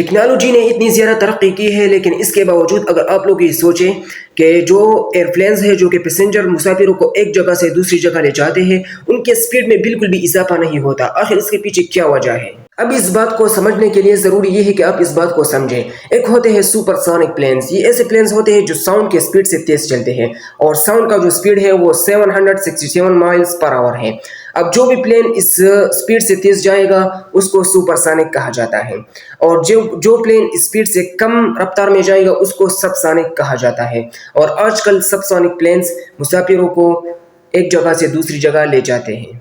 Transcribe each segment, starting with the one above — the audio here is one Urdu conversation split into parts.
ٹیکنالوجی نے اتنی زیادہ ترقی کی ہے، لیکن اس کے باوجود اگر آپ لوگ یہ سوچیں کہ جو ایئرپلینز ہیں جو کہ پیسنجر مسافروں کو ایک جگہ سے دوسری جگہ لے جاتے ہیں، ان کے سپیڈ میں بالکل بھی اضافہ نہیں ہوتا، آخر اس کے پیچھے کیا وجہ ہے؟ اب اس بات کو سمجھنے کے لیے ضروری یہ ہے کہ آپ اس بات کو سمجھیں۔ ایک ہوتے ہیں سپر سونک پلینز، یہ ایسے پلینز ہوتے ہیں جو ساؤنڈ کے سپیڈ سے تیز چلتے ہیں، اور ساؤنڈ کا جو سپیڈ ہے وہ 767 مائلز پر آور ہے۔ اب جو بھی پلین اس سپیڈ سے تیز جائے گا اس کو سپر سونک کہا جاتا ہے، اور جو پلین اسپیڈ سے کم رفتار میں جائے گا اس کو سب سونک کہا جاتا ہے۔ اور آج کل سب سونک پلینز مسافروں کو ایک جگہ سے دوسری جگہ لے جاتے ہیں۔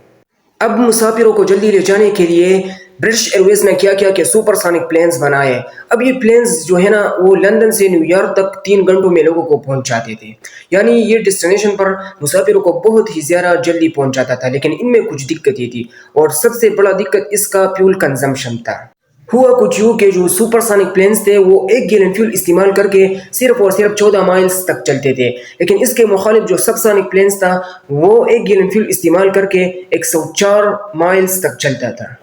اب مسافروں کو جلدی لے جانے کے لیے برٹش ایئر ویز نے کیا کیا کہ سپر سونک پلینز بنائے۔ اب یہ پلینز جو ہے نا وہ لندن سے نیو یارک تک 3 گھنٹوں میں لوگوں کو پہنچاتے تھے، یعنی یہ ڈیسٹینیشن پر مسافروں کو بہت ہی زیادہ جلدی پہنچاتا تھا، لیکن ان میں کچھ دقتیں تھی، اور سب سے بڑا دقت اس کا فیول کنزمپشن تھا۔ ہوا کچھ یوں کہ جو سپر سونک پلینز تھے وہ 1 گیلن فیول استعمال کر کے صرف اور صرف 14 مائلز تک چلتے تھے، لیکن اس کے مخالف جو سب سونک پلینز تھا وہ 1 گیلن فیول استعمال کر کے 104 مائلز تک چلتا تھا۔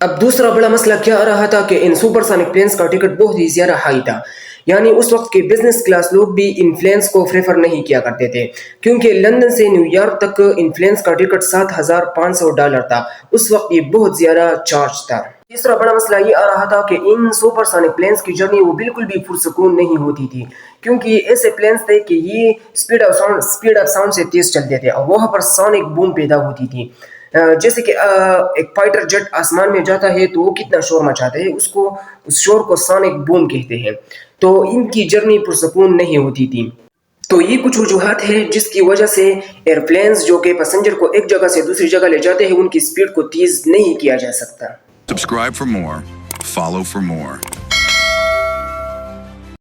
اب دوسرا بڑا مسئلہ کیا آ رہا تھا کہ ان سپر سونک پلینز کا ٹکٹ بہت ہی زیادہ ہائی تھا، یعنی اس وقت کے بزنس کلاس لوگ بھی ان پلینز کو پریفر نہیں کیا کرتے تھے، کیونکہ لندن سے نیو یارک تک ان پلینز کا ٹکٹ $7,500 تھا، اس وقت یہ بہت زیادہ چارج تھا۔ تیسرا بڑا مسئلہ یہ آ رہا تھا کہ ان سپر سونک پلینز کی جرنی وہ بالکل بھی پرسکون نہیں ہوتی تھی، کیونکہ یہ ایسے پلینز تھے کہ یہ اسپیڈ آف ساؤنڈ سے تیز چلتے تھے، اور وہاں پر سونک بوم پیدا ہوتی تھی۔ جیسے کہ ایک فائٹر جٹ آسمان میں جاتا ہے تو وہ کتنا شور مچاتا ہے، اس شور کو سونک بوم کہتے ہیں، تو ان کی جرنی پرسکون نہیں ہوتی تھی۔ تو یہ کچھ وجوہات ہیں جس کی وجہ سے ایئرپلینز جو کہ پیسنجر کو ایک جگہ سے دوسری جگہ لے جاتے ہیں ان کی سپیڈ کو تیز نہیں کیا جا سکتا۔ Subscribe for more. Follow for more.